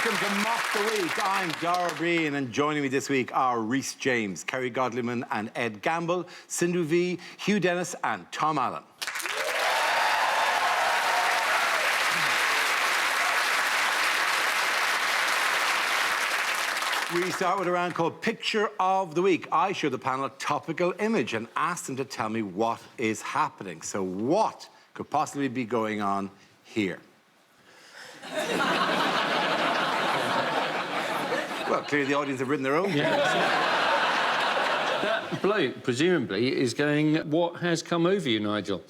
Welcome to Mock the Week. I'm Dara Breen, and joining me this week are Rhys James, Kerry Godliman and Ed Gamble, Sindhu V, Hugh Dennis and Tom Allen. We start with a round called Picture of the Week. I show the panel a topical image and ask them to tell me what is happening. So what could possibly be going on here? Well, clearly the audience have written their own. Yeah. That bloke, presumably, is going, what has come over you, Nigel?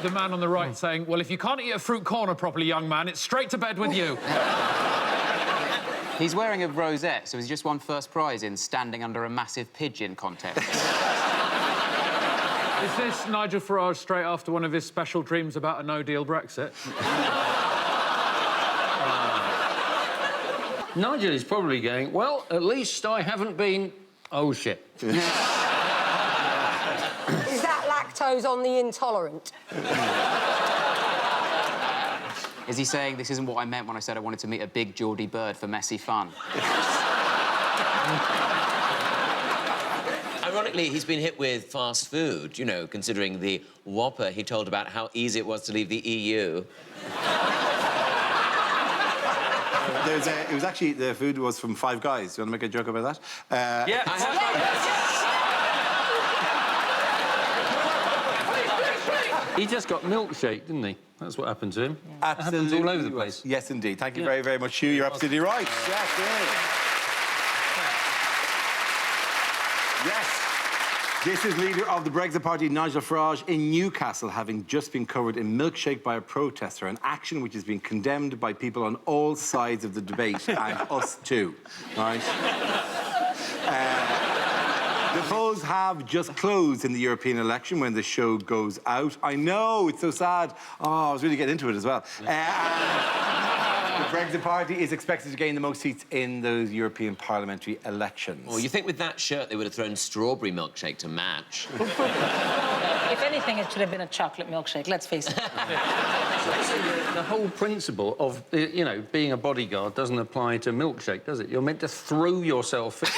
The man on the right saying, well, if you can't eat a fruit corner properly, young man, it's straight to bed with you. He's wearing a rosette, so he's just won first prize in standing under a massive pigeon contest. Is this Nigel Farage straight after one of his special dreams about a no-deal Brexit? Nigel is probably going, well, at least I haven't been... Oh, shit. Is that lactose on the intolerant? Is he saying this isn't what I meant when I said I wanted to meet a big Geordie bird for messy fun? Ironically, he's been hit with fast food, you know, considering the Whopper he told about how easy it was to leave the EU. It was actually, the food was from Five Guys. Do you want to make a joke about that? Yeah, I have. He just got milkshake, didn't he? That's what happened to him. Yeah. It happens all over the place. Yes, indeed. Thank you very, very much, Hugh. You're absolutely right. Yes. This is leader of the Brexit Party, Nigel Farage, in Newcastle, having just been covered in milkshake by a protester, an action which has been condemned by people on all sides of the debate, and us too, right? The polls have just closed in the European election when the show goes out. I know, it's so sad. Oh, I was really getting into it as well. The Brexit Party is expected to gain the most seats in those European parliamentary elections. Well, you think with that shirt they would have thrown strawberry milkshake to match? If anything, it should have been a chocolate milkshake, let's face it. The whole principle of, you know, being a bodyguard doesn't apply to milkshake, does it? You're meant to throw yourself in...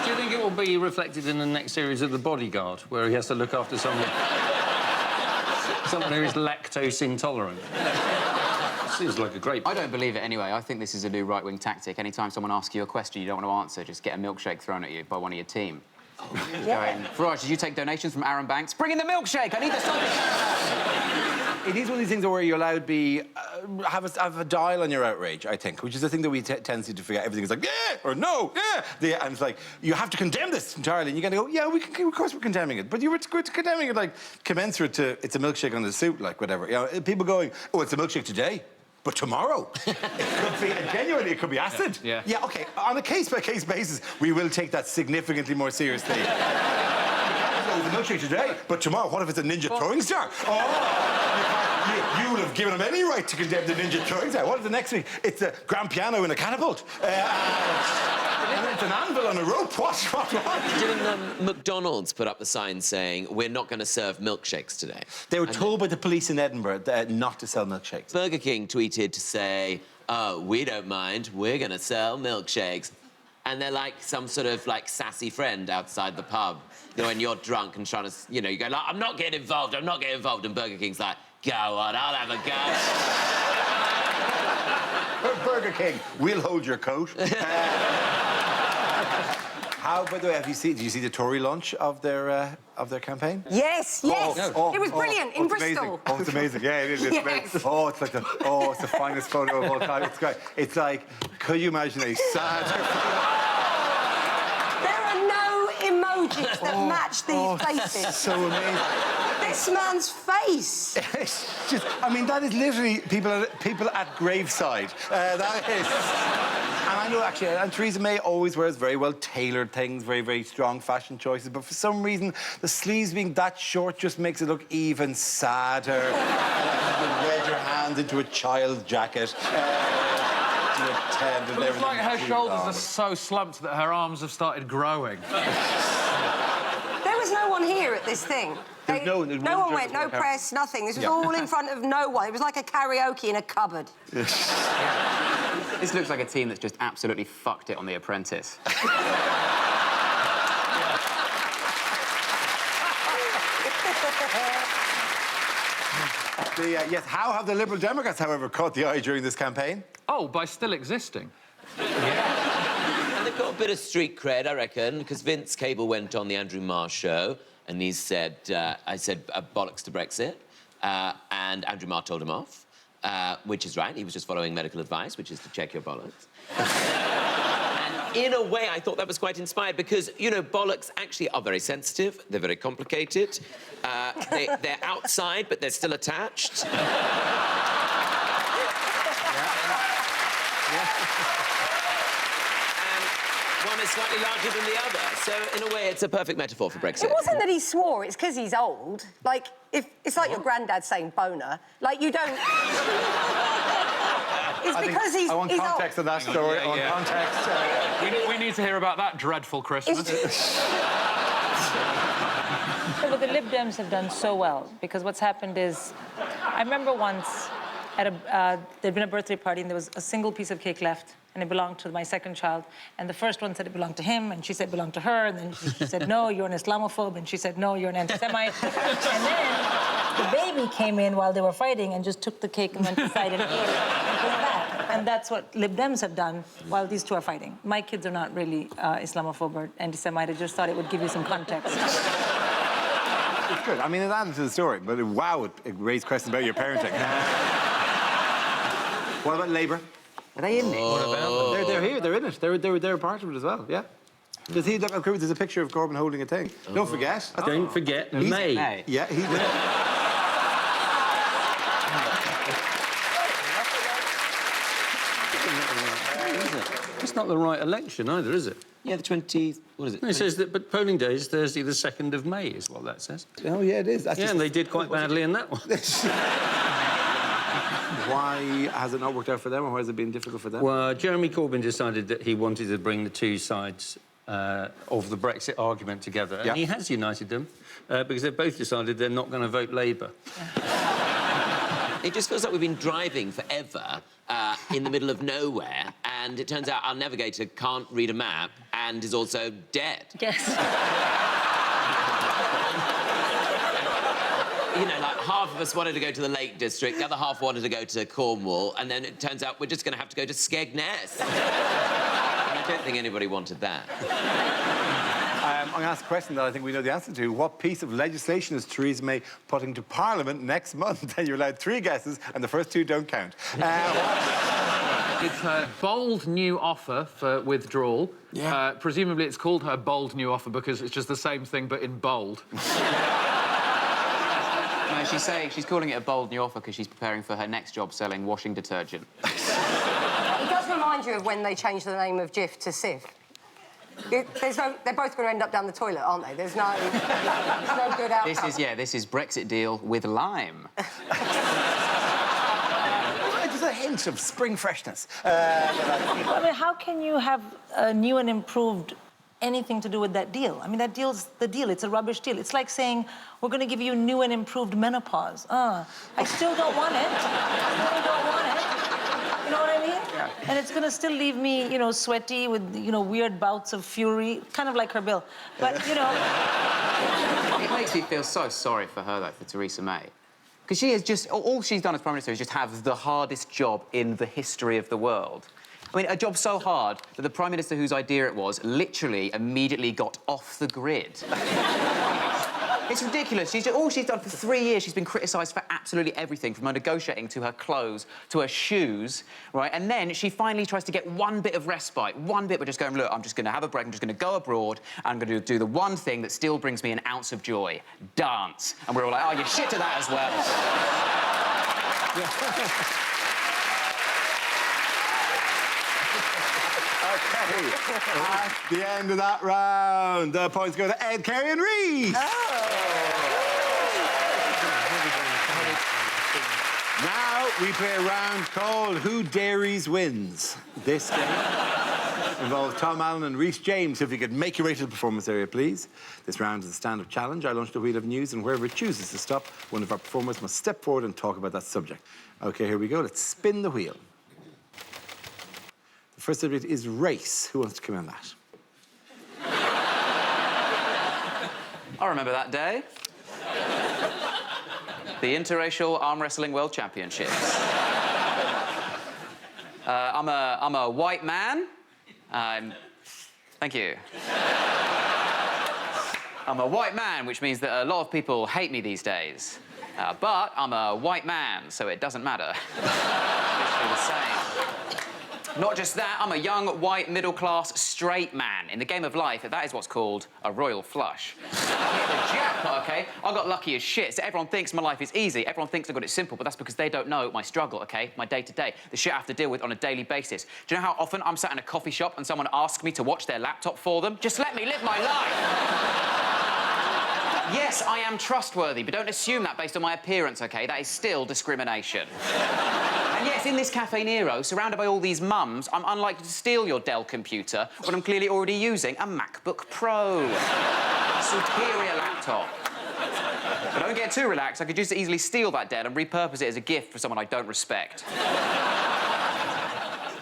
Do you think it will be reflected in the next series of The Bodyguard, where he has to look after someone who is lactose intolerant? Seems like a great... I don't believe it anyway. I think this is a new right-wing tactic. Anytime someone asks you a question you don't want to answer, just get a milkshake thrown at you by one of your team. Yeah. Farage, did you take donations from Aaron Banks? Bring in the milkshake! I need the something. It is one of these things where you're allowed to be... have a dial on your outrage, I think, which is the thing that we tendency to forget. Everything is like, yeah, or no, yeah. And it's like, you have to condemn this entirely. And you're going to go, yeah, of course we're condemning it. But you were condemning it, like, commensurate to it's a milkshake on the suit, like, whatever. You know, people going, oh, it's a milkshake today. But tomorrow, it could be, genuinely, it could be acid. Yeah. Yeah, OK, on a case-by-case basis, we will take that significantly more seriously. The milkshake today, but tomorrow, what if it's a ninja throwing star? Oh, you will have given him any right to condemn the ninja throwing star. What if the next week it's a grand piano in a catapult? It's an anvil on a rope. What? Didn't McDonald's put up the sign saying, we're not going to serve milkshakes today? They were told by the police in Edinburgh not to sell milkshakes. Burger King tweeted to say, oh, we don't mind, we're going to sell milkshakes. And they're like some sort of, like, sassy friend outside the pub. You know, when you're drunk and trying to, you know, you go, like, I'm not getting involved. And Burger King's like, go on, I'll have a go. Burger King, we'll hold your coat. How, by the way, did you see the Tory launch of their campaign? Yes, yes. It was brilliant in Bristol. Amazing. Oh, it's amazing. Yeah, it is. It's Yes. great. Oh, it's like it's the finest photo of all time. It's great. It's like, could you imagine a sad... There are no emojis that match these faces. So amazing. This man's face. It's just, I mean, that is literally people at graveside. That is. And I know, actually, and Theresa May always wears very well-tailored things, very, very strong fashion choices, but for some reason, the sleeves being that short just makes it look even sadder. You wear your hand into a child's jacket. It looks like her shoulders are so slumped that her arms have started growing. There was no one here at this thing. There's no no one journalist went, no on camera. press, nothing. This was Yeah. all in front of no one. It was like a karaoke in a cupboard. This looks like a team that's just absolutely fucked it on The Apprentice. Yes, how have the Liberal Democrats, however, caught the eye during this campaign? Oh, by still existing. And they've got a bit of street cred, I reckon, because Vince Cable went on the Andrew Marr show and he said, I said bollocks to Brexit, and Andrew Marr told him off, which is right. He was just following medical advice, which is to check your bollocks. And in a way, I thought that was quite inspired because, you know, bollocks actually are very sensitive. They're very complicated. They're outside, but they're still attached. One is slightly larger than the other. So, in a way, it's a perfect metaphor for Brexit. It wasn't that he swore, it's because he's old. Like, if it's like your granddad saying boner. Like, you don't... It's because he's I want he's context old. of that story. I want yeah. context. We need to hear about that dreadful Christmas. But the Lib Dems have done so well because what's happened is, I remember once at there'd been a birthday party and there was a single piece of cake left and it belonged to my second child. And the first one said it belonged to him and she said it belonged to her. And then she said, no, you're an Islamophobe. And she said, no, you're an anti-Semite. And then the baby came in while they were fighting and just took the cake and went inside and ate it and came back. And that's what Lib Dems have done while these two are fighting. My kids are not really Islamophobe or anti-Semite. I just thought it would give you some context. It's good. I mean, it added to the story, but wow, it raised questions about your parenting. What about Labour? Are they in it? They're here. They're in it. They're part of it as well. Yeah. Does he look? There's a picture of Corbyn holding a thing. Don't forget. Don't forget May. Yeah, he's there. It's not the right election either, is it? Yeah, the 20... What is it? It says that, but polling day is Thursday, the 2nd of May, is what that says. Oh yeah, it is. That's Yeah, and they did quite badly in that one. Why has it not worked out for them, or why has it been difficult for them? Well, Jeremy Corbyn decided that he wanted to bring the two sides of the Brexit argument together, and Yeah. he has united them because they've both decided they're not going to vote Labour. It just feels like we've been driving forever in the middle of nowhere, and it turns out our navigator can't read a map and is also dead. Yes. You know, like, half of us wanted to go to the Lake District, the other half wanted to go to Cornwall, and then it turns out we're just going to have to go to Skegness. I don't think anybody wanted that. I'm going to ask a question that I think we know the answer to. What piece of legislation is Theresa May putting to Parliament next month? And you're allowed 3 guesses, and the first 2 don't count. It's her bold new offer for withdrawal. Yeah. Presumably it's called her bold new offer because it's just the same thing but in bold. No, she's calling it a bold new offer because she's preparing for her next job selling washing detergent. It does remind you of when they changed the name of Jif to Civ. They're both going to end up down the toilet, aren't they? There's no good outcome. This is Brexit deal with lime. Just a hint of spring freshness. I mean, how can you have a new and improved anything to do with that deal? I mean, that deal's the deal. It's a rubbish deal. It's like saying, we're going to give you new and improved menopause. I still don't want it. I really don't want it. You know what I mean? Yeah. And it's going to still leave me, you know, sweaty with, you know, weird bouts of fury, kind of like her bill. But, you know... It makes me feel so sorry for her, though, for Theresa May. Because she has just... All she's done as Prime Minister is just have the hardest job in the history of the world. I mean, a job so hard that the Prime Minister whose idea it was literally immediately got off the grid. It's ridiculous. All she's done for 3 years, she's been criticised for absolutely everything, from her negotiating to her clothes to her shoes, right? And then she finally tries to get one bit of respite, one bit, but just going, look, I'm just going to have a break, I'm just going to go abroad, and I'm going to do the one thing that still brings me an ounce of joy, dance. And we're all like, oh, you shit to that as well. Okay. At the end of that round, the points go to Ed, Kerry and Reece. Now we play a round called Who Dares Wins. This game involves Tom Allen and Rhys James. If you could make your way to the performance area, please. This round is a stand-up challenge. I launch the wheel of news, and wherever it chooses to stop, one of our performers must step forward and talk about that subject. OK, here we go. Let's spin the wheel. The first subject is race. Who wants to come in on that? I remember that day. The Interracial Arm Wrestling World Championships. I'm a white man. Thank you. I'm a white man, which means that a lot of people hate me these days. But I'm a white man, so it doesn't matter. Literally the same. Not just that, I'm a young, white, middle-class, straight man. In the game of life, that is what's called a royal flush. I hit the jackpot, OK? I got lucky as shit, so everyone thinks my life is easy. Everyone thinks I've got it simple, but that's because they don't know my struggle, OK? My day-to-day, the shit I have to deal with on a daily basis. Do you know how often I'm sat in a coffee shop and someone asks me to watch their laptop for them? Just let me live my life. Yes, I am trustworthy, but don't assume that based on my appearance, OK? That is still discrimination. And yes, in this Cafe Nero, surrounded by all these mums, I'm unlikely to steal your Dell computer when I'm clearly already using a MacBook Pro. A superior laptop. But don't get too relaxed. I could just easily steal that Dell and repurpose it as a gift for someone I don't respect.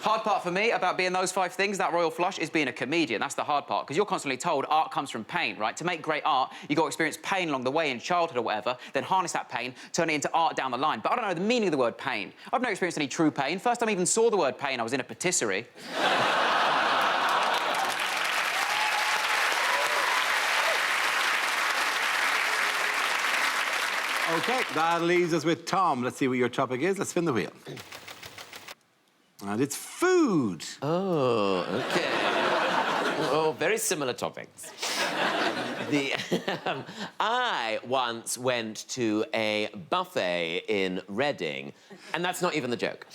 Hard part for me about being those 5 things, that royal flush, is being a comedian. That's the hard part, because you're constantly told art comes from pain, right? To make great art, you've got to experience pain along the way in childhood or whatever, then harness that pain, turn it into art down the line. But I don't know the meaning of the word pain. I've never experienced any true pain. First time I even saw the word pain, I was in a patisserie. OK, that leaves us with Tom. Let's see what your topic is. Let's spin the wheel. And it's food. Oh, OK. Oh, very similar topics. I once went to a buffet in Reading, and that's not even the joke.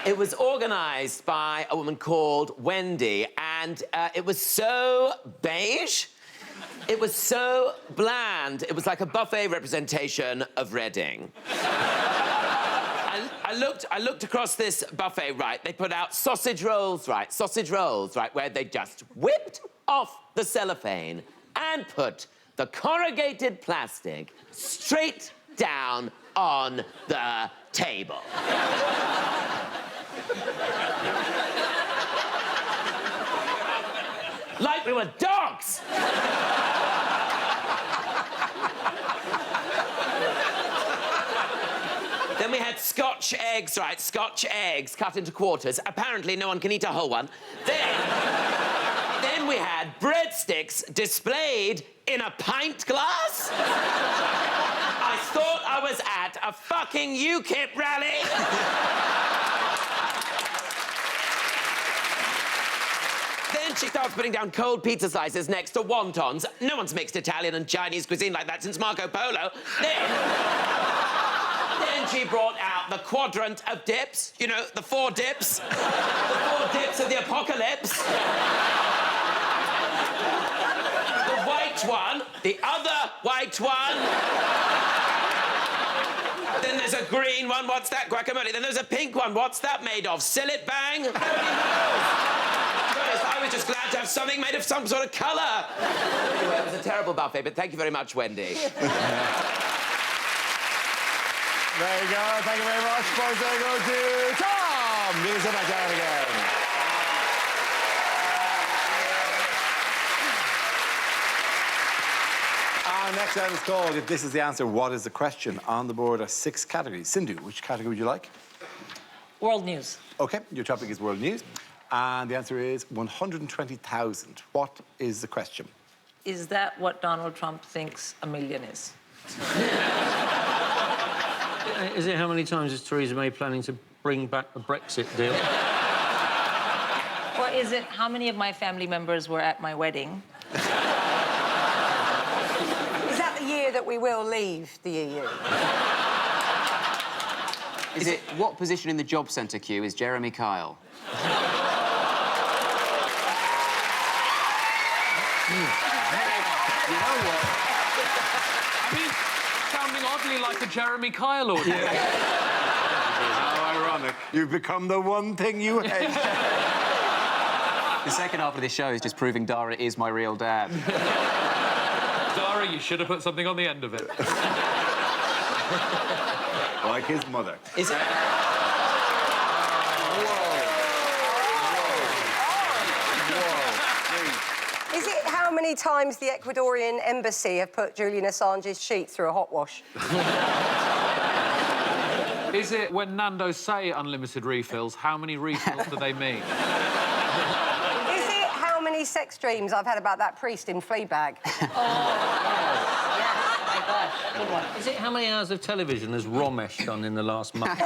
It was organised by a woman called Wendy, and it was so beige. It was so bland. It was like a buffet representation of Reading. I looked across this buffet, right? They put out sausage rolls, right? Where they just whipped off the cellophane and put the corrugated plastic straight down on the table. Like we were dogs! Then we had Scotch eggs, right? Scotch eggs cut into quarters. Apparently, no one can eat a whole one. Then we had breadsticks displayed in a pint glass. I thought I was at a fucking UKIP rally. Then she starts putting down cold pizza slices next to wontons. No one's mixed Italian and Chinese cuisine like that since Marco Polo. Then she brought out the quadrant of dips. You know, the 4 dips. The 4 dips of the apocalypse. The white one, the other white one. Then there's a green one. What's that? Guacamole. Then there's a pink one. What's that made of? Sillet bang? I was just glad to have something made of some sort of colour. Anyway, it was a terrible buffet, but thank you very much, Wendy. There you go. Thank you very much. Points there go to Tom. Give us a back down again. Our next round is called If This Is the Answer, What Is the Question? On the board are 6 categories. Sindhu, which category would you like? World news. OK, your topic is world news. And the answer is 120,000. What is the question? Is that what Donald Trump thinks a million is? Is it how many times is Theresa May planning to bring back the Brexit deal? Or is it how many of my family members were at my wedding? Is that the year that we will leave the EU? Is it what position in the job centre queue is Jeremy Kyle? You know what? I mean, sounding oddly like a Jeremy Kyle audience. How ironic. You've become the one thing you hate. The second half of this show is just proving Dara is my real dad. Dara, you should have put something on the end of it. Like his mother. Is it? Is it how many times the Ecuadorian embassy have put Julian Assange's sheet through a hot wash? Is it when Nando's say unlimited refills, how many refills do they mean? Is it how many sex dreams I've had about that priest in Fleabag? Good one. Is it how many hours of television has Romesh done in the last month?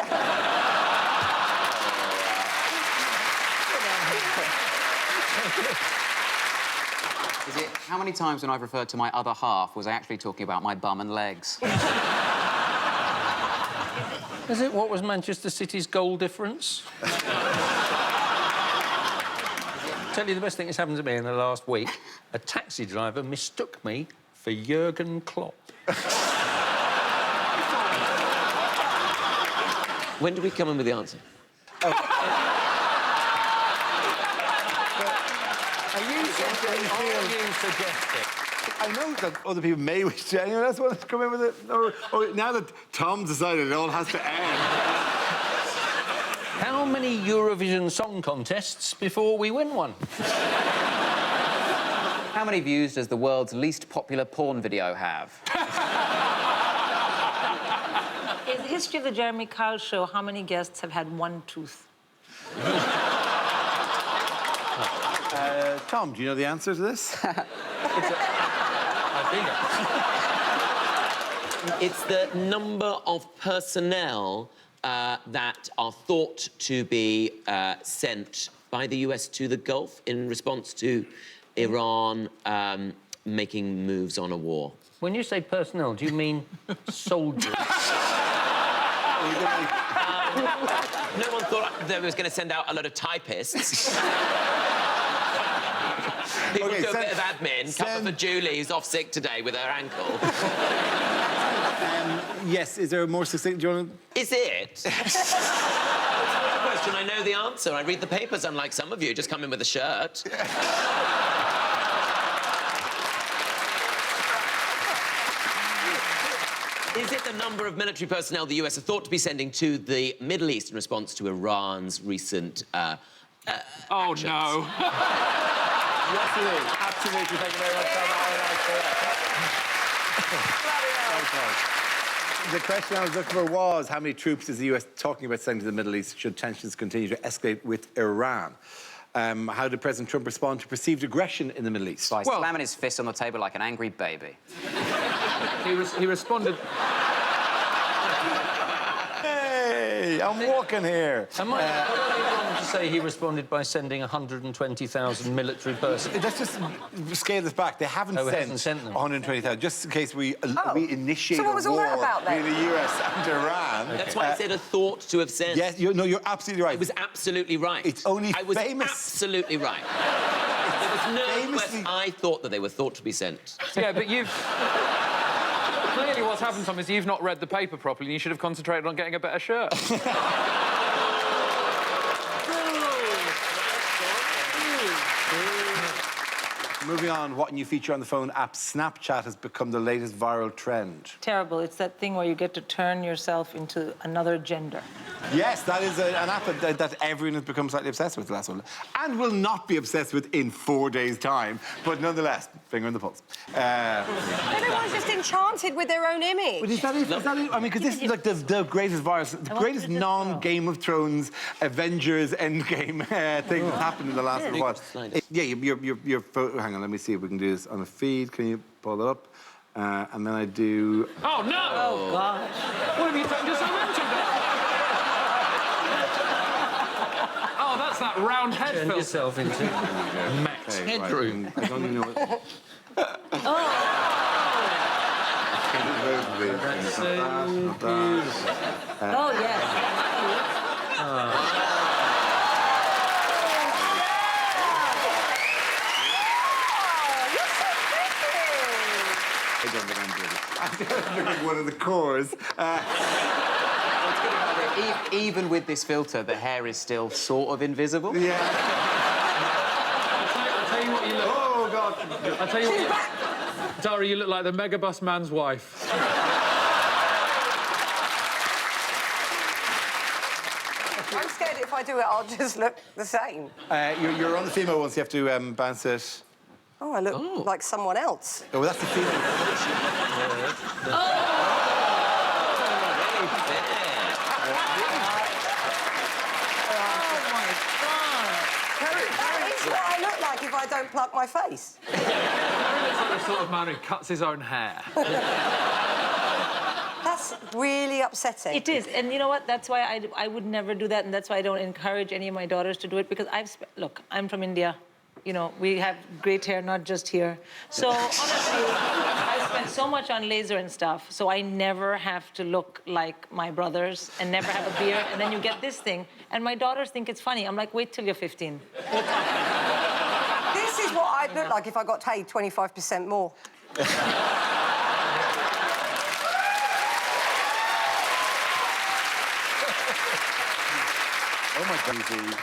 Is it how many times when I've referred to my other half was I actually talking about my bum and legs? Is it what was Manchester City's goal difference? Tell you the best thing that's happened to me in the last week. A taxi driver mistook me for Jurgen Klopp. When do we come in with the answer? Are you suggesting? I know that other people may wish to. Anyone else want to come in with it? Or now that Tom's decided it all has to end. How many Eurovision Song Contests before we win one? How many views does the world's least popular porn video have? In the history of the Jeremy Kyle show, how many guests have had one tooth? Tom, do you know the answer to this? It's the number of personnel that are thought to be sent by the US to the Gulf in response to Iran making moves on a war. When you say personnel, do you mean soldiers? No one thought they was going to send out a lot of typists. People do a bit of admin. Cover for Julie, who's off sick today with her ankle. Yes, is there a more succinct... Do you want to... Is it? That's not the question. I know the answer. I read the papers, unlike some of you. Just come in with a shirt. Is it the number of military personnel the US are thought to be sending to the Middle East in response to Iran's recent Oh, actions? no. Yes, it is. Absolutely. Thank you very much, Tom. The question I was looking for was how many troops is the US talking about sending to the Middle East should tensions continue to escalate with Iran? How did President Trump respond to perceived aggression in the Middle East? By slamming his fist on the table like an angry baby. He responded... Hey, I'm walking here. Am I wrong to say he responded by sending 120,000 military personnel? Let's just scale this back. They haven't hasn't sent sent them. 120,000, just in case we initiate So what was a all war that about, then? between the US and Iran. That's why I said a thought to have sent. Yes, you're absolutely right. I was absolutely right. It's only I was famous. absolutely right. There was no Famously- question. I thought that they were thought to be sent. Yeah, but you've... Clearly what's happened, Tom, is you've not read the paper properly and you should have concentrated on getting a better shirt. Moving on, what new feature on the phone app Snapchat has become the latest viral trend? Terrible. It's that thing where you get to turn yourself into another gender. Yes, that is an app that everyone has become slightly obsessed with the last one. And will not be obsessed with in 4 days' time. But nonetheless, finger on the pulse. Everyone's just enchanted with their own image. But is that it? I mean, because this is like the greatest virus, the greatest non-Game of Thrones, Avengers Endgame thing that's happened in the last little while. Yeah, your photo. Hang on, let me see if we can do this on a feed. Can you pull it up? And then I do. Oh, no! Oh, gosh. What have you done? Just mentioned it. Oh, that's that round head Turn filter. yourself into Max Okay, Headroom. right, I don't even know what. Oh, yes. I don't think I'm good. I don't think one of the cores. Even with this filter, the hair is still sort of invisible. Yeah. I tell you She's what, back. Dara, you look like the megabus man's wife. I'm scared if I do it, I'll just look the same. You're on the female one, so you have to bounce it. Oh, I look like someone else. Oh, that's the female. That is what I look like if I don't pluck my face. It's like the sort of man who cuts his own hair. That's really upsetting. It is, and you know what? That's why I would never do that, and that's why I don't encourage any of my daughters to do it, because look, I'm from India. You know, we have great hair, not just here. So honestly, I spent so much on laser and stuff, so I never have to look like my brothers and never have a beard, and then you get this thing, and my daughters think it's funny. I'm like, wait till you're 15. This is what I'd look like if I got paid 25% more. Oh my God. Easy.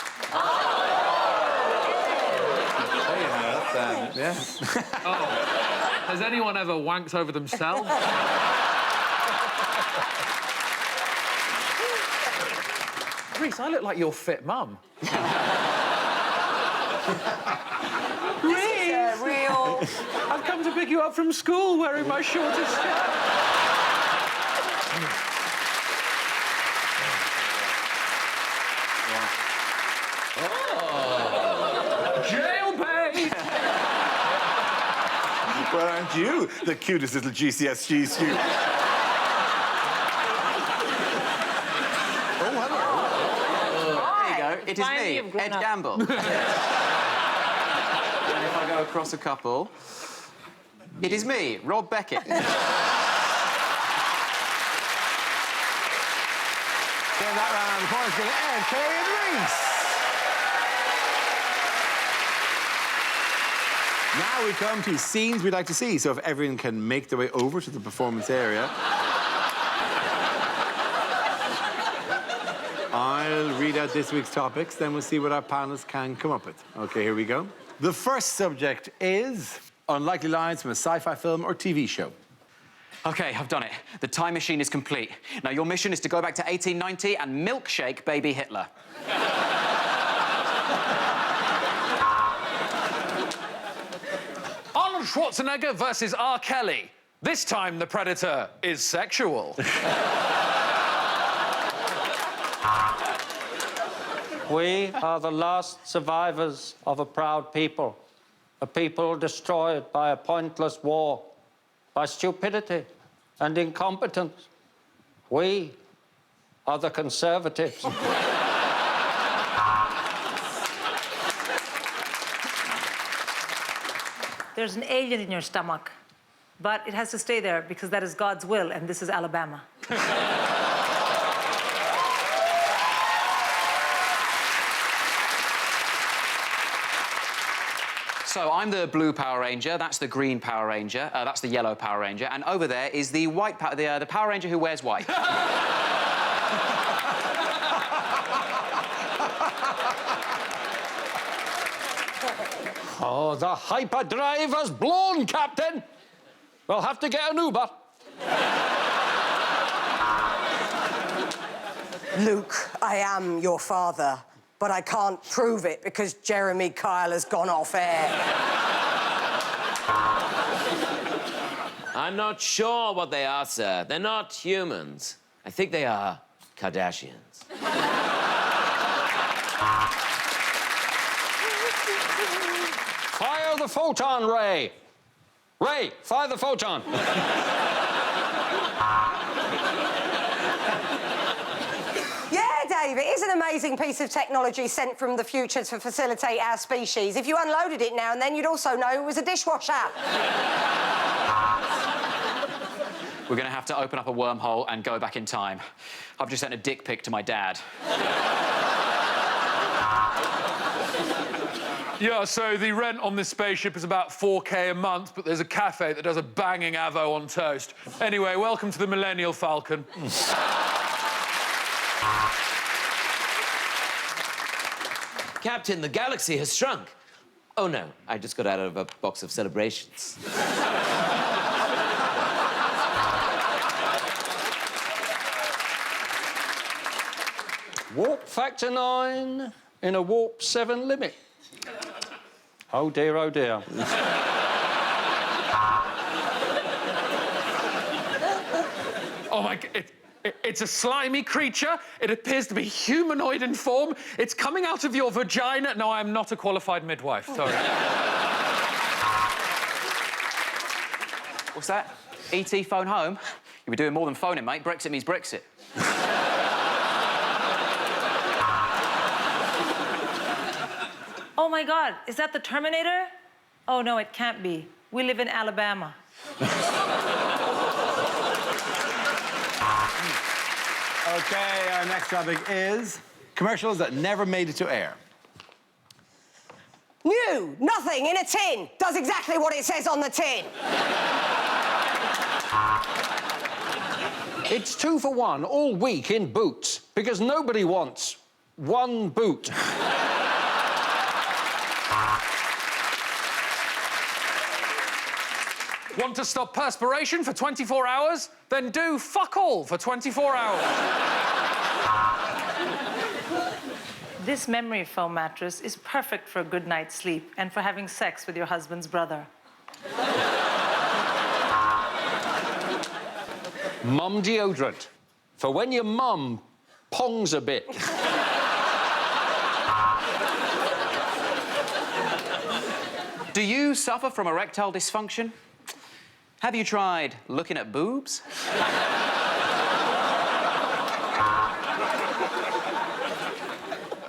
Yeah. Has anyone ever wanked over themselves? Reese, I look like your fit mum. Real. I've come to pick you up from school wearing my shortest skirt. Jailbait! Well, aren't you the cutest little GCSG student? Oh, hello. There you go. It is Finally, me, you've grown Ed up. Gamble. And if I go across a couple, it is me, Rob Beckett. Getting that round of applause for Ed, Kerry and Reese. Now we come to scenes we'd like to see, so if everyone can make their way over to the performance area. I'll read out this week's topics, then we'll see what our panelists can come up with. OK, here we go. The first subject is unlikely lines from a sci-fi film or TV show. OK, I've done it. The time machine is complete. Now, your mission is to go back to 1890 and milkshake baby Hitler. Arnold Schwarzenegger versus R. Kelly. This time the predator is sexual. We are the last survivors of a proud people, a people destroyed by a pointless war, by stupidity and incompetence. We are the conservatives. There's an alien in your stomach, but it has to stay there because that is God's will, and this is Alabama. So I'm the blue Power Ranger, that's the green Power Ranger, that's the yellow Power Ranger, and over there is the white the Power Ranger who wears white. Oh, the hyperdrive has blown, Captain. We'll have to get an Uber. Luke, I am your father, but I can't prove it because Jeremy Kyle has gone off air. I'm not sure what they are, sir. They're not humans. I think they are Kardashians. Fire the photon, Ray. Ray, fire the photon. Yeah, Dave, it is an amazing piece of technology sent from the future to facilitate our species. If you unloaded it now and then, you'd also know it was a dishwasher. We're going to have to open up a wormhole and go back in time. I've just sent a dick pic to my dad. Yeah, so the rent on this spaceship is about 4K a month, but there's a cafe that does a banging avo on toast. Anyway, welcome to the Millennial Falcon. Captain, the galaxy has shrunk. Oh, no, I just got out of a box of celebrations. Warp factor 9 in a warp 7 limit. Oh dear, oh dear. Oh, my... It's a slimy creature. It appears to be humanoid in form. It's coming out of your vagina. No, I am not a qualified midwife. Sorry. What's that? ET phone home? You'll be doing more than phoning, mate. Brexit means Brexit. Oh my God, is that the Terminator? Oh no, it can't be. We live in Alabama. Okay, our next topic is commercials that never made it to air. New, nothing in a tin. Does exactly what it says on the tin. It's 2 for 1 all week in Boots because nobody wants one boot. Want to stop perspiration for 24 hours? Then do fuck all for 24 hours. This memory foam mattress is perfect for a good night's sleep and for having sex with your husband's brother. Mum deodorant for when your mum pongs a bit. Do you suffer from erectile dysfunction? Have you tried looking at boobs?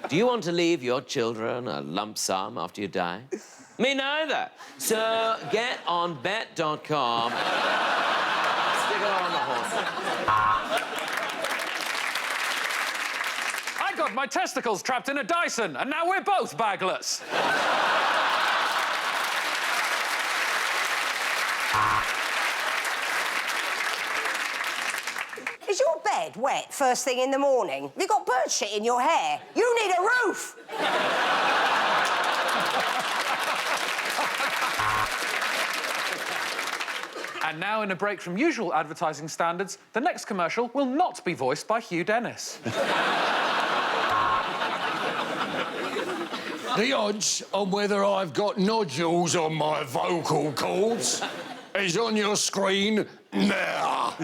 Do you want to leave your children a lump sum after you die? Me neither. So get on bet.com. Stick it on the horse. I got my testicles trapped in a Dyson, and now we're both bagless. Is your bed wet first thing in the morning? Have you got bird shit in your hair? You need a roof. And now, in a break from usual advertising standards, the next commercial will not be voiced by Hugh Dennis. The odds on whether I've got nodules on my vocal cords is on your screen now.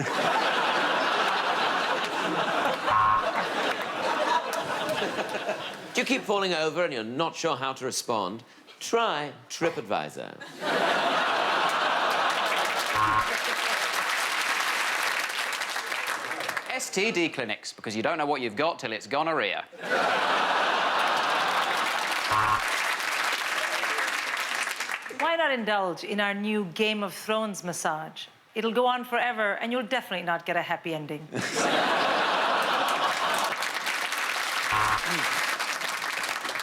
Do you keep falling over and you're not sure how to respond? Try TripAdvisor. STD clinics, because you don't know what you've got till it's gonorrhea. Why not indulge in our new Game of Thrones massage? It'll go on forever, and you'll definitely not get a happy ending.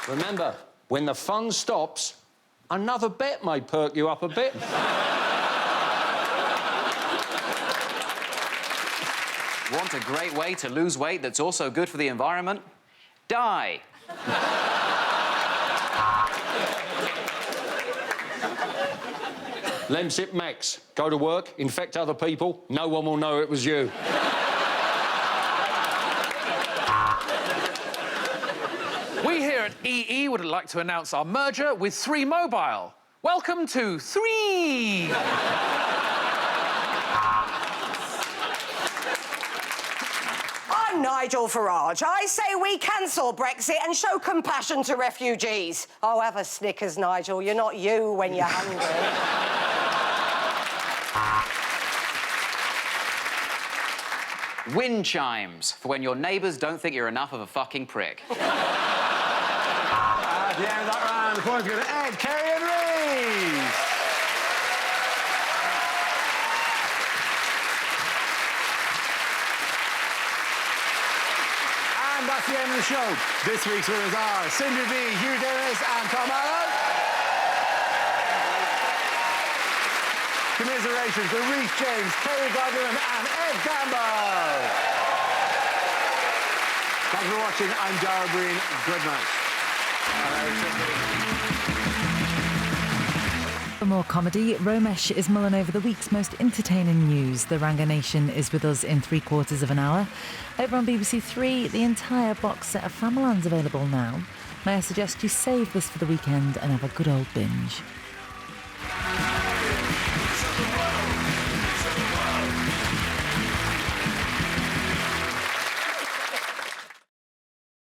Remember, when the fun stops, another bet may perk you up a bit. Want a great way to lose weight that's also good for the environment? Die. Lemsip Max, go to work, infect other people, no one will know it was you. We here at EE would like to announce our merger with 3 Mobile. Welcome to 3. I'm Nigel Farage. I say we cancel Brexit and show compassion to refugees. Oh, have a Snickers, Nigel. You're not you when you're hungry. Wind chimes, for when your neighbours don't think you're enough of a fucking prick. At the end of that round, the points go to Ed, Kerry and Reece. And that's the end of the show. This week's winners are Cindy B, Hugh Dennis and Tom Allen. Commiserations to Reece James, Kerry Godwin and Ed Campbell. Thanks for watching. I'm Dara Breen. Good night. For more comedy, Romesh is mulling over the week's most entertaining news. The Ranga Nation is with us in 3/4 of an hour. Over on BBC Three, the entire box set of Famaland's available now. May I suggest you save this for the weekend and have a good old binge.